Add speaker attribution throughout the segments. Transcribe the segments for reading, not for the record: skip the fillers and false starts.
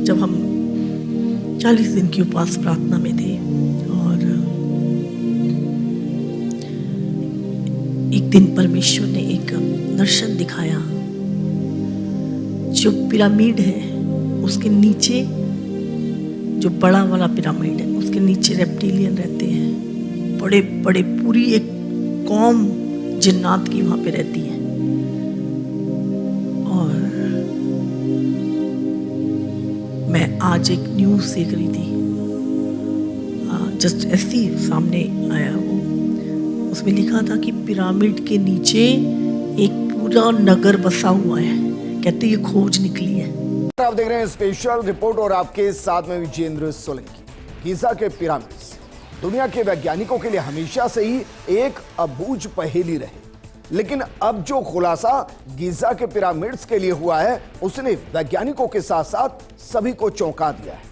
Speaker 1: जब हम 40 दिन की उपवास प्रार्थना में थे और एक दिन परमेश्वर ने एक दर्शन दिखाया। जो पिरामिड है उसके नीचे, जो बड़ा वाला पिरामिड है उसके नीचे रेप्टिलियन रहते हैं, बड़े बड़े, पूरी एक कौम जिन्नात की वहां पे रहती है। और मैं आज एक न्यूज़ देख रही थी, जस्ट ऐसी सामने आया वो, उसमें लिखा था कि पिरामिड के नीचे एक पूरा नगर बसा हुआ है। कहते ये खोज निकली है।
Speaker 2: आप देख रहे हैं स्पेशल रिपोर्ट और आपके साथ में विजेंद्र सोलंकी। गीजा के पिरामिड्स दुनिया के वैज्ञानिकों के लिए हमेशा से ही एक अबूझ पहेली रहे, लेकिन अब जो खुलासा गीजा के पिरामिड्स के लिए हुआ है उसने वैज्ञानिकों के साथ साथ सभी को चौंका दिया है।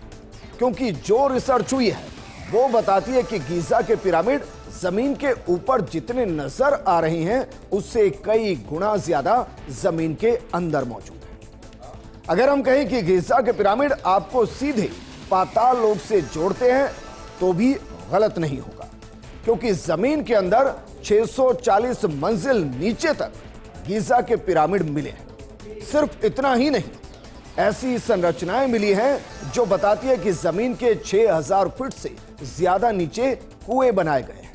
Speaker 2: क्योंकि जो रिसर्च हुई है वो बताती है कि गीजा के पिरामिड जमीन के ऊपर जितने नजर आ रहे हैं उससे कई गुना ज्यादा जमीन के अंदर मौजूद है। अगर हम कहें कि गीजा के पिरामिड आपको सीधे पाताल लोक से जोड़ते हैं तो भी गलत नहीं होगा, क्योंकि जमीन के अंदर 640 मंजिल नीचे तक गीजा के पिरामिड मिले हैं। सिर्फ इतना ही नहीं, ऐसी संरचनाएं मिली हैं जो बताती है कि जमीन के 6000 फीट से ज्यादा नीचे कुएं बनाए गए हैं,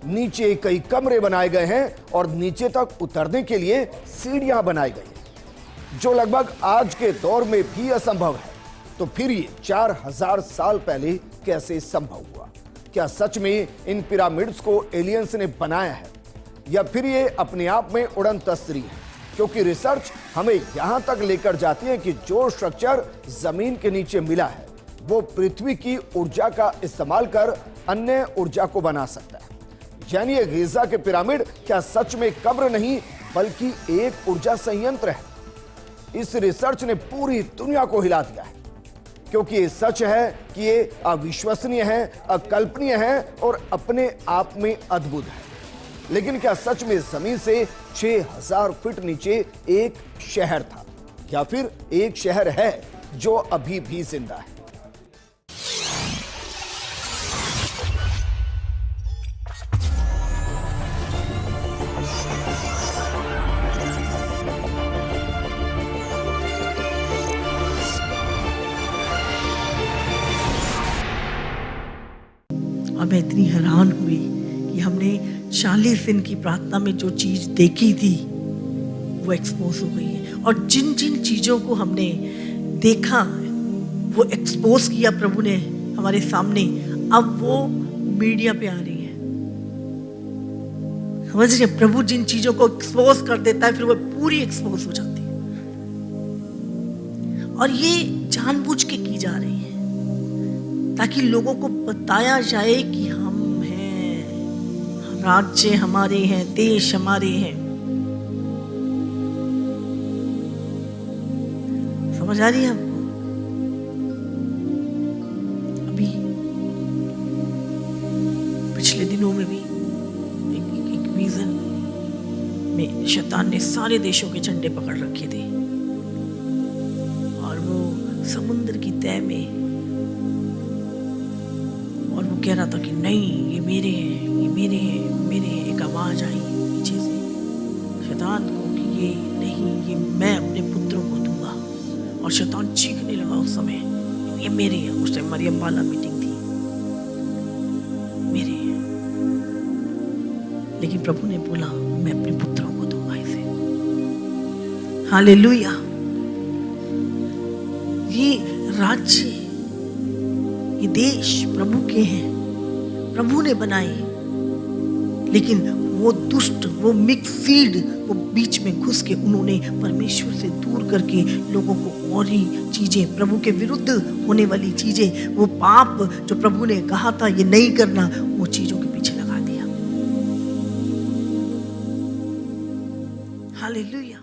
Speaker 2: नीचे कई कमरे बनाए गए हैं और नीचे तक उतरने के लिए सीढ़ियां बनाई गई हैं, जो लगभग आज के दौर में भी असंभव है। तो फिर ये 4000 साल पहले कैसे संभव हुआ? क्या सच में इन पिरामिड्स को एलियंस ने बनाया है या फिर ये अपने आप में उड़न तस्री है? क्योंकि रिसर्च हमें यहां तक लेकर जाती है कि जो स्ट्रक्चर जमीन के नीचे मिला है वो पृथ्वी की ऊर्जा का इस्तेमाल कर अन्य ऊर्जा को बना सकता है। यानी ये गीजा के पिरामिड क्या सच में कब्र नहीं बल्कि एक ऊर्जा संयंत्र है? इस रिसर्च ने पूरी दुनिया को हिला दिया है, क्योंकि ये सच है कि ये अविश्वसनीय है, अकल्पनीय है और अपने आप में अद्भुत है। लेकिन क्या सच में जमीन से 6000 फीट नीचे एक शहर था, या फिर एक शहर है जो अभी भी जिंदा है?
Speaker 1: और मैं इतनी हैरान हुई कि हमने 40 दिन की प्रार्थना में जो चीज देखी थी वो एक्सपोज हो गई है। और जिन जिन चीजों को हमने देखा वो एक्सपोज किया प्रभु ने हमारे सामने, अब वो मीडिया पे आ रही है। समझ रहे? प्रभु जिन चीजों को एक्सपोज कर देता है फिर वो पूरी एक्सपोज हो जाती है, और ये जानबूझ के की जा रही है ताकि लोगों को बताया जाए कि हम हैं, राज्य हमारे हैं, देश हमारे हैं। समझ आ रही है आपको? अभी पिछले दिनों में भी एक विजन में शैतान ने सारे देशों के झंडे पकड़ रखे थे और वो समुद्र की तह में, और वो कह रहा था कि नहीं ये मेरे हैं, ये मेरे हैं, मेरे हैं। एक आवाज आई पीछे से शैतान को कि ये नहीं, ये मैं अपने पुत्रों को दूंगा। और शैतान चीखने लगा उस समय, ये मेरे हैं। उस टाइम मरियम वाला मीटिंग थी, मेरे हैं। लेकिन प्रभु ने बोला मैं अपने पुत्रों को दूंगा इसे। हालेलुया। ये राज्य, ये देश प्रभु के हैं, प्रभु ने बनाए, लेकिन वो दुष्ट, वो मिक्स सीड, वो बीच में घुस के उन्होंने परमेश्वर से दूर करके लोगों को और ही चीजें, प्रभु के विरुद्ध होने वाली चीजें, वो पाप जो प्रभु ने कहा था ये नहीं करना, वो चीजों के पीछे लगा दिया। हालेलुया।